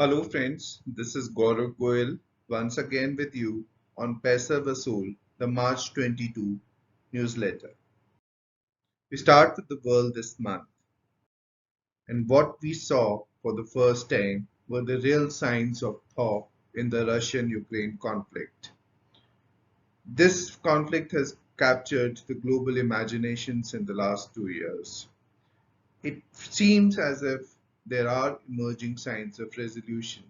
Hello friends, this is Gaurav Goyal once again with you on Paisa Vasool, the March 22 newsletter. We start with the world this month, and what we saw for the first time were the real signs of thaw in the Russian-Ukraine conflict. This conflict has captured the global imaginations in the last 2 years. It seems as if there are emerging signs of resolution.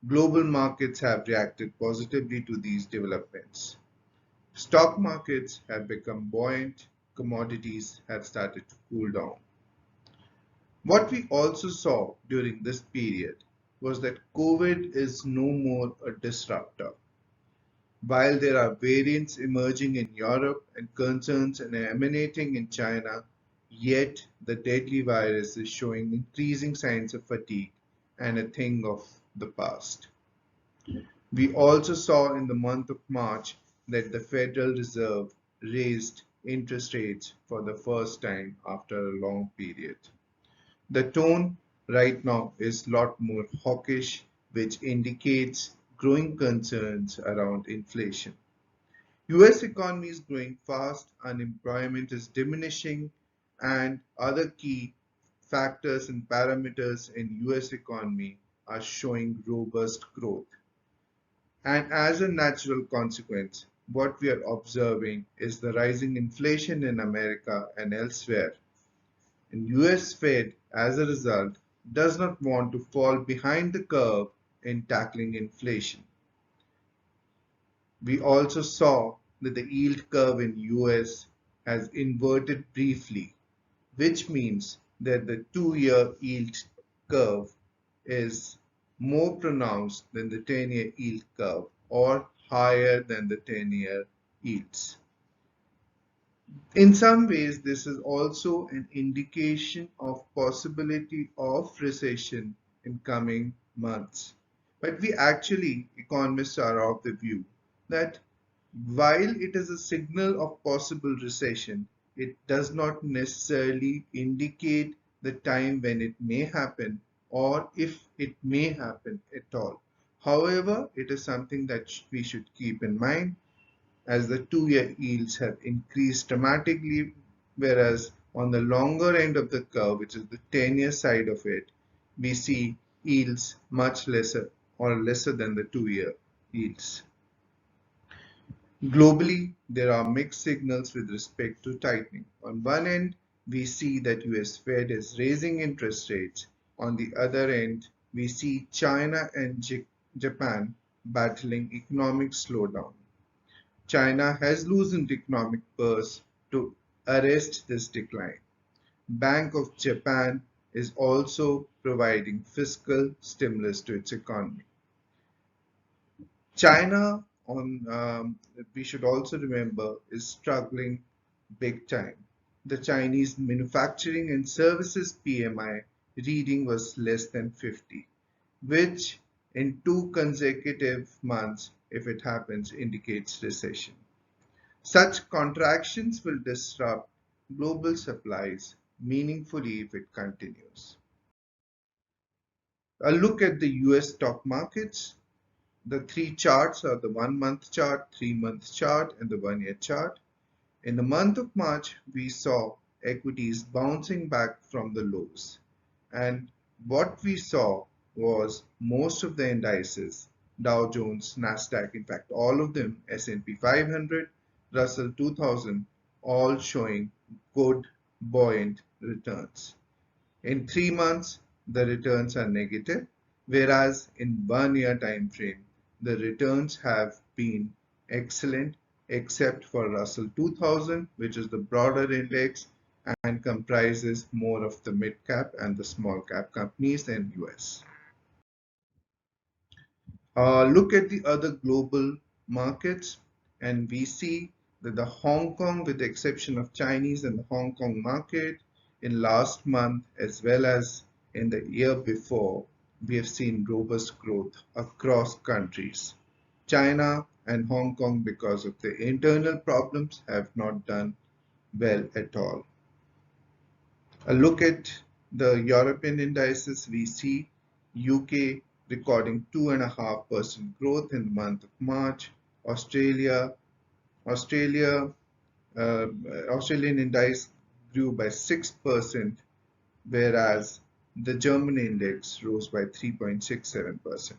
Global markets have reacted positively to these developments. Stock markets have become buoyant, commodities have started to cool down. What we also saw during this period was that COVID is no more a disruptor. While there are variants emerging in Europe and concerns emanating in China, yet the deadly virus is showing increasing signs of fatigue and a thing of the past. We also saw in the month of March that the Federal Reserve raised interest rates for the first time after a long period. The tone right now is a lot more hawkish, which indicates growing concerns around inflation. US economy is growing fast, unemployment is diminishing, and other key factors and parameters in US economy are showing robust growth. And as a natural consequence, what we are observing is the rising inflation in America and elsewhere. And US Fed, as a result, does not want to fall behind the curve in tackling inflation. We also saw that the yield curve in US has inverted briefly, which means that the 2-year yield curve is more pronounced than the 10-year yield curve or higher than the 10-year yields. In some ways, this is also an indication of possibility of recession in coming months. But economists are of the view that while it is a signal of possible recession, it does not necessarily indicate the time when it may happen or if it may happen at all. However, it is something that we should keep in mind as the 2-year yields have increased dramatically, whereas on the longer end of the curve, which is the 10-year side of it, we see yields much lesser or lesser than the 2-year yields. Globally, there are mixed signals with respect to tightening. On one end, we see that US Fed is raising interest rates. On the other end, we see China and Japan battling economic slowdown. China has loosened economic purse to arrest this decline. Bank of Japan is also providing fiscal stimulus to its economy. China, we should also remember, is struggling big time. The Chinese manufacturing and services PMI reading was less than 50, which in 2 consecutive months, if it happens, indicates recession. Such contractions will disrupt global supplies meaningfully if it continues. A look at the US stock markets. The three charts are the 1-month chart, 3-month chart, and the 1-year chart. In the month of March, we saw equities bouncing back from the lows. And what we saw was most of the indices, Dow Jones, Nasdaq, in fact, all of them, S&P 500, Russell 2000, all showing good, buoyant returns. In 3 months, the returns are negative, whereas in 1-year time frame, the returns have been excellent except for Russell 2000, which is the broader index and comprises more of the mid cap and the small cap companies in US. Look at the other global markets and we see that the Hong Kong, with the exception of Chinese and the Hong Kong market, in last month as well as in the year before, we have seen robust growth across countries. China and Hong Kong, because of the internal problems, have not done well at all. A look at the European indices, we see UK recording 2.5% growth in the month of March. Australia, Australia, uh, Australian index grew by 6%, whereas the German index rose by 3.67%.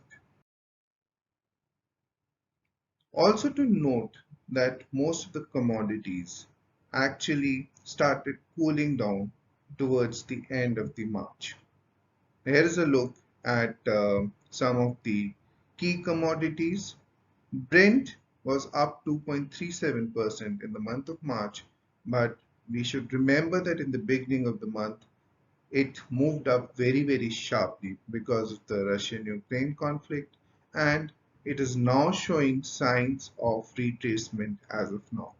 Also to note that most of the commodities actually started cooling down towards the end of the March. Here is a look at some of the key commodities. Brent was up 2.37% in the month of March, but we should remember that in the beginning of the month, it moved up very, very sharply because of the Russian-Ukraine conflict, and it is now showing signs of retracement as of now.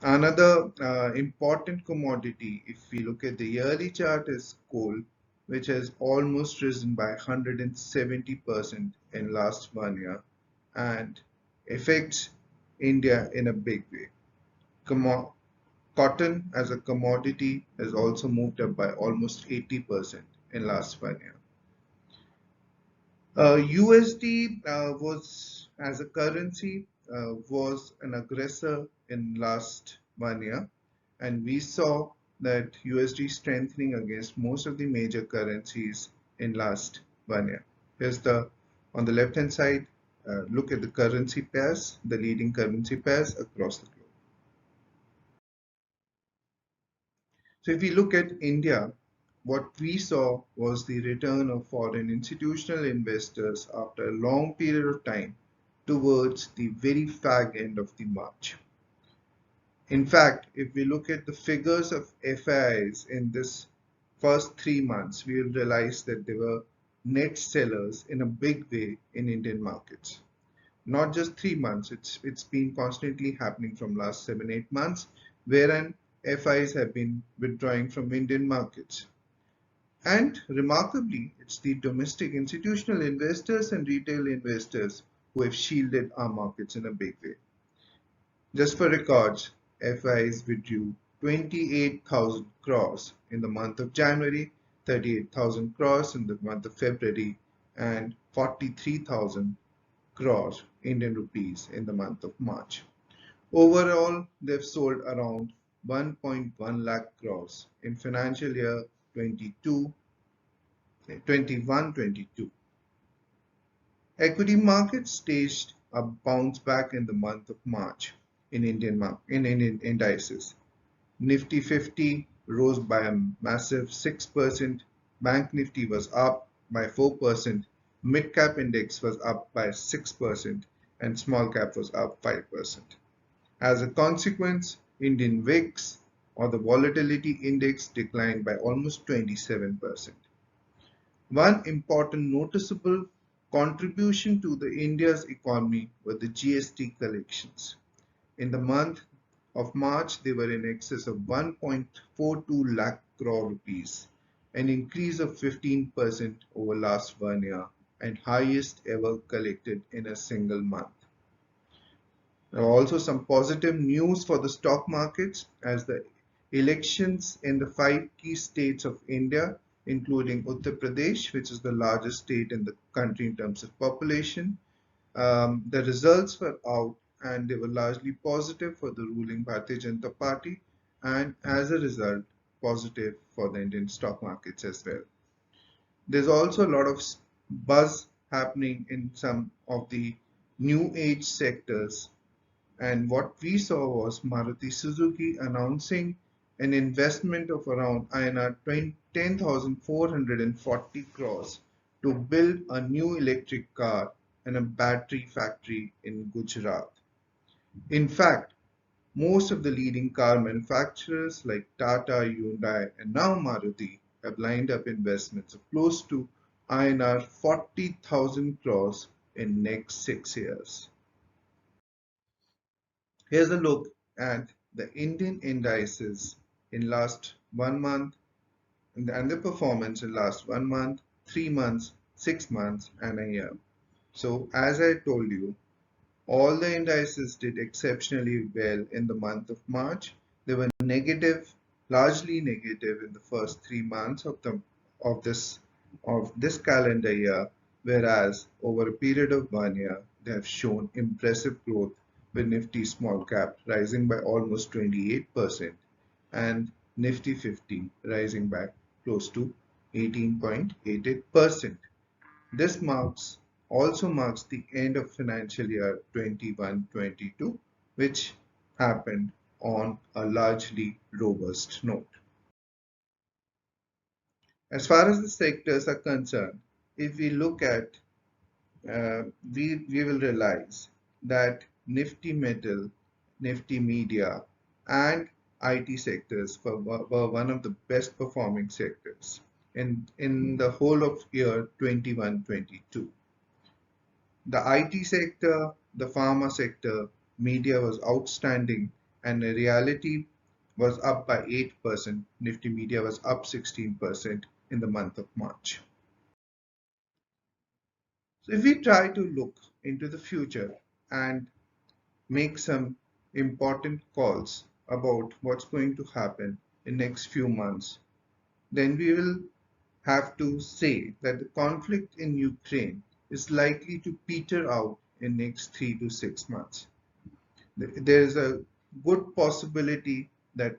Another important commodity, if we look at the yearly chart, is coal, which has almost risen by 170% in last 1 year and affects India in a big way. Cotton as a commodity has also moved up by almost 80% in last 1 year. USD was as a currency was an aggressor in last 1 year, and we saw that USD strengthening against most of the major currencies in last 1 year. Here's the on the left hand side. Look at the currency pairs, the leading currency pairs across the globe. So if we look at India, what we saw was the return of foreign institutional investors after a long period of time towards the very fag end of the March. In fact, if we look at the figures of FIIs in this first 3 months, we will realize that they were net sellers in a big way in Indian markets. Not just 3 months, it's been constantly happening from last 7-8 months, wherein FIs have been withdrawing from Indian markets. And remarkably, it's the domestic institutional investors and retail investors who have shielded our markets in a big way. Just for records, FIs withdrew 28,000 crores in the month of January, 38,000 crores in the month of February, and 43,000 crores Indian rupees in the month of March. Overall, they've sold around 1.1 lakh crores in financial year 21-22. Equity markets staged a bounce back in the month of March in Indian indices. Nifty 50 rose by a massive 6%, Bank Nifty was up by 4%, Mid Cap Index was up by 6%, and Small Cap was up 5%. As a consequence, Indian VIX or the volatility index declined by almost 27%. One important noticeable contribution to the India's economy were the GST collections. In the month of March, they were in excess of 1.42 lakh crore rupees, an increase of 15% over last 1 year and highest ever collected in a single month. There are also some positive news for the stock markets as the elections in the 5 key states of India, including Uttar Pradesh, which is the largest state in the country in terms of population. The results were out and they were largely positive for the ruling Bharatiya Janata Party, and as a result, positive for the Indian stock markets as well. There's also a lot of buzz happening in some of the new age sectors, and what we saw was Maruti Suzuki announcing an investment of around INR 10,440 crores to build a new electric car and a battery factory in Gujarat. In fact, most of the leading car manufacturers like Tata, Hyundai, and now Maruti have lined up investments of close to INR 40,000 crores in next 6 years. Here's a look at the Indian indices in last 1 month and the performance in last 1 month, 3 months, 6 months, and a year. So as I told you, all the indices did exceptionally well in the month of March. They were negative, largely negative in the first 3 months of this of this calendar year, whereas over a period of 1 year, they have shown impressive growth with Nifty Small Cap rising by almost 28% and Nifty 50 rising by close to 18.88%. This also marks the end of financial year 21-22, which happened on a largely robust note. As far as the sectors are concerned, if we look at, we will realize that Nifty Metal, Nifty Media, and IT sectors were one of the best performing sectors in the whole of year 21-22. The IT sector, the pharma sector, media was outstanding, and the reality was up by 8%. Nifty Media was up 16% in the month of March. So if we try to look into the future and make some important calls about what's going to happen in next few months, then we will have to say that the conflict in Ukraine is likely to peter out in next 3 to 6 months. There is a good possibility that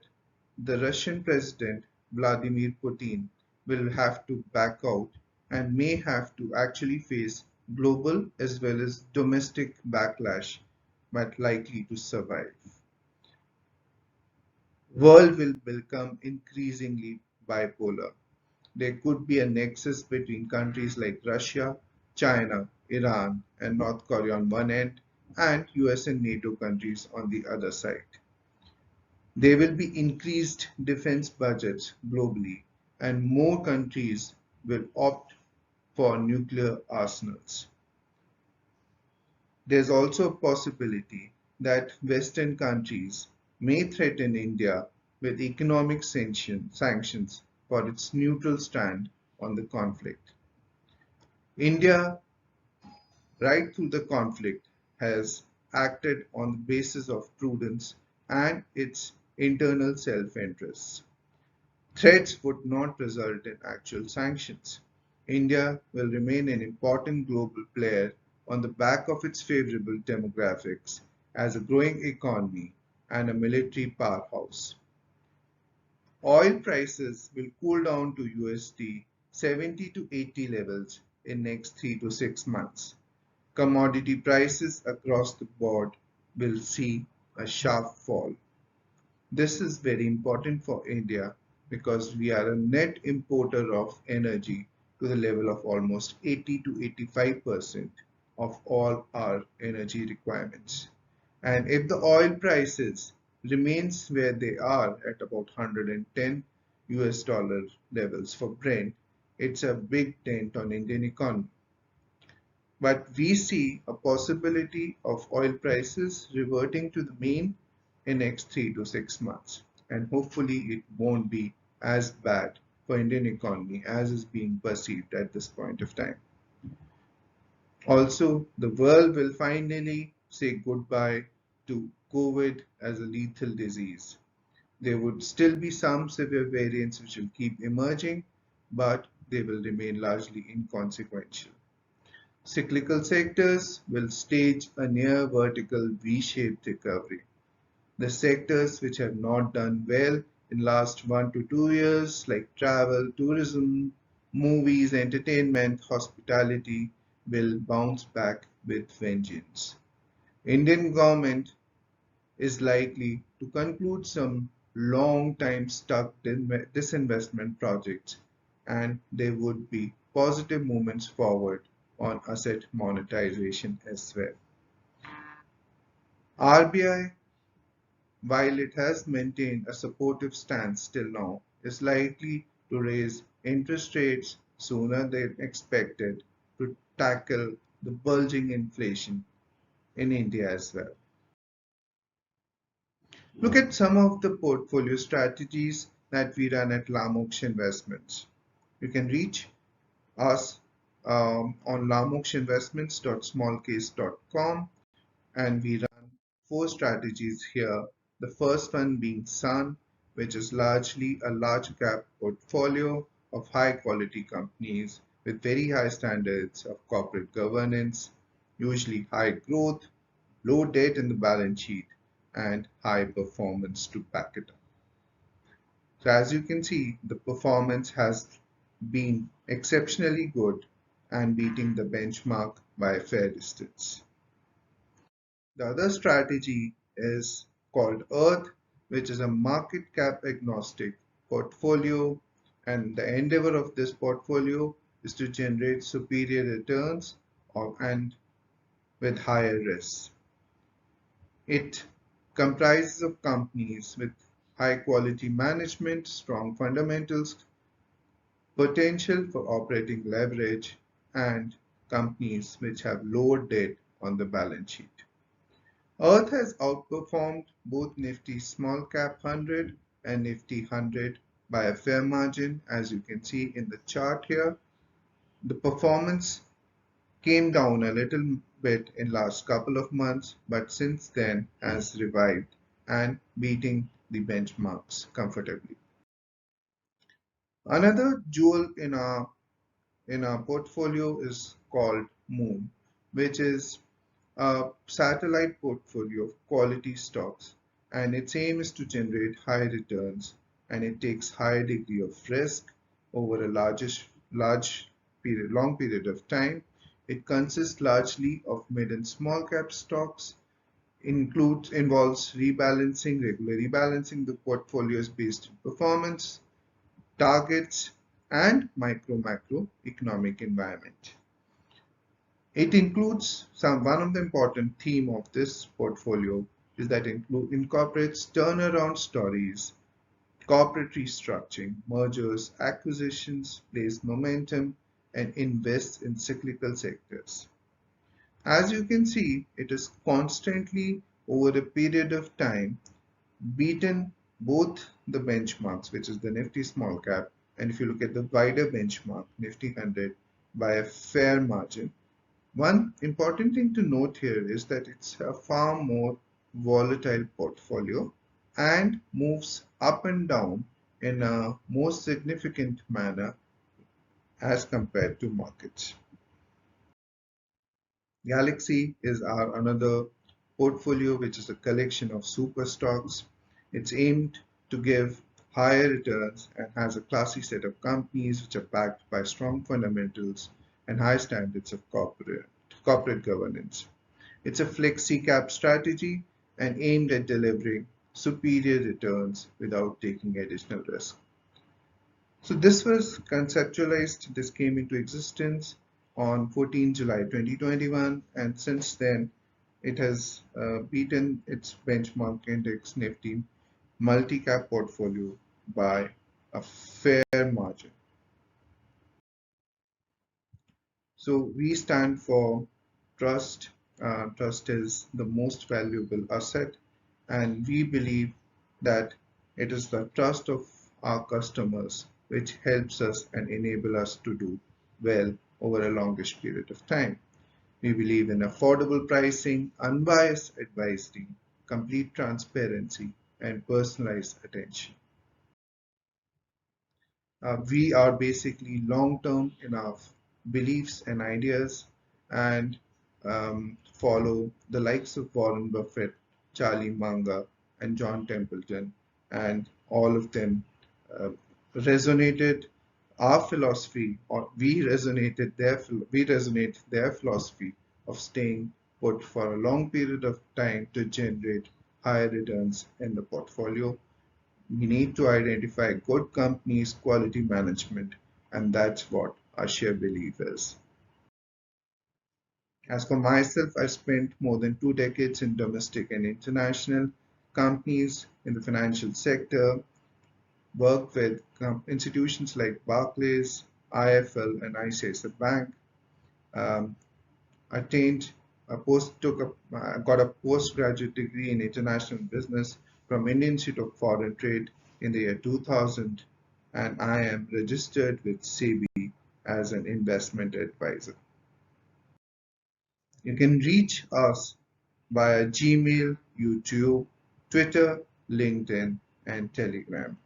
the Russian president Vladimir Putin will have to back out and may have to actually face global as well as domestic backlash, but likely to survive. World will become increasingly bipolar. There could be a nexus between countries like Russia, China, Iran, and North Korea on one end, and US and NATO countries on the other side. There will be increased defense budgets globally, and more countries will opt for nuclear arsenals. There's also a possibility that Western countries may threaten India with economic sanctions for its neutral stand on the conflict. India, right through the conflict, has acted on the basis of prudence and its internal self-interests. Threats would not result in actual sanctions. India will remain an important global player on the back of its favorable demographics as a growing economy and a military powerhouse. Oil prices will cool down to USD 70 to 80 levels in next 3 to 6 months. Commodity prices across the board will see a sharp fall. This is very important for India because we are a net importer of energy to the level of almost 80 to 85% of all our energy requirements. And if the oil prices remains where they are at about 110 US dollar levels for Brent, it's a big dent on Indian economy. But we see a possibility of oil prices reverting to the mean in next 3 to 6 months. And hopefully it won't be as bad for Indian economy as is being perceived at this point of time. Also, the world will finally say goodbye to COVID as a lethal disease. There would still be some severe variants which will keep emerging, but they will remain largely inconsequential. Cyclical sectors will stage a near vertical V-shaped recovery. The sectors which have not done well in last 1 to 2 years, like travel, tourism, movies, entertainment, hospitality, will bounce back with vengeance. Indian government is likely to conclude some long time stuck disinvestment projects, and there would be positive movements forward on asset monetization as well. RBI, while it has maintained a supportive stance till now, is likely to raise interest rates sooner than expected to tackle the bulging inflation in India as well. Look at some of the portfolio strategies that we run at Lamox Investments. You can reach us on lamoxinvestments.smallcase.com, and we run 4 strategies here. The first one being Sun, which is largely a large cap portfolio of high quality companies with very high standards of corporate governance, usually high growth, low debt in the balance sheet, and high performance to back it up. So as you can see, the performance has been exceptionally good and beating the benchmark by a fair distance. The other strategy is called Earth, which is a market cap agnostic portfolio, and the endeavor of this portfolio is to generate superior returns and with higher risks. It comprises of companies with high quality management, strong fundamentals, potential for operating leverage, and companies which have low debt on the balance sheet. Earth has outperformed both Nifty Small Cap 100 and Nifty 100 by a fair margin, as you can see in the chart here. The performance came down a little bit in last couple of months, but since then has revived and beating the benchmarks comfortably. Another jewel in our portfolio is called Moon, which is a satellite portfolio of quality stocks, and its aim is to generate high returns, and it takes high degree of risk over a long period of time. It consists largely of mid and small cap stocks, involves regular rebalancing the portfolios based on performance, targets, and macro economic environment. It includes one of the important theme of this portfolio is that it incorporates turnaround stories, corporate restructuring, mergers, acquisitions, plays momentum, and invests in cyclical sectors. As you can see, it is constantly over a period of time beaten both the benchmarks, which is the Nifty Small Cap, and if you look at the wider benchmark, Nifty 100, by a fair margin. One important thing to note here is that it's a far more volatile portfolio and moves up and down in a more significant manner as compared to markets. Galaxy is our another portfolio, which is a collection of super stocks. It's aimed to give higher returns and has a classy set of companies which are backed by strong fundamentals and high standards of corporate governance. It's a flexi cap strategy and aimed at delivering superior returns without taking additional risk. So this was conceptualized, this came into existence on 14 July 2021, and since then it has beaten its benchmark index Nifty multi-cap portfolio by a fair margin. So we stand for trust. Trust is the most valuable asset, and we believe that it is the trust of our customers which helps us and enable us to do well over a longish period of time. We believe in affordable pricing, unbiased advisory, complete transparency, and personalized attention. We are basically long-term in our beliefs and ideas, and follow the likes of Warren Buffett, Charlie Munger, and John Templeton, and all of them uh, resonated our philosophy, or we resonate their philosophy of staying put for a long period of time to generate higher returns in the portfolio. We need to identify good companies, quality management, and that's what our share belief is. As for myself, I spent more than 2 decades in domestic and international companies in the financial sector, worked with institutions like Barclays, IFL, and ICICI Bank. Um, attained a got a postgraduate degree in international business from Indian Institute of Foreign Trade in the year 2000, and I am registered with SEBI as an investment advisor. You can reach us via Gmail, YouTube, Twitter, LinkedIn, and Telegram.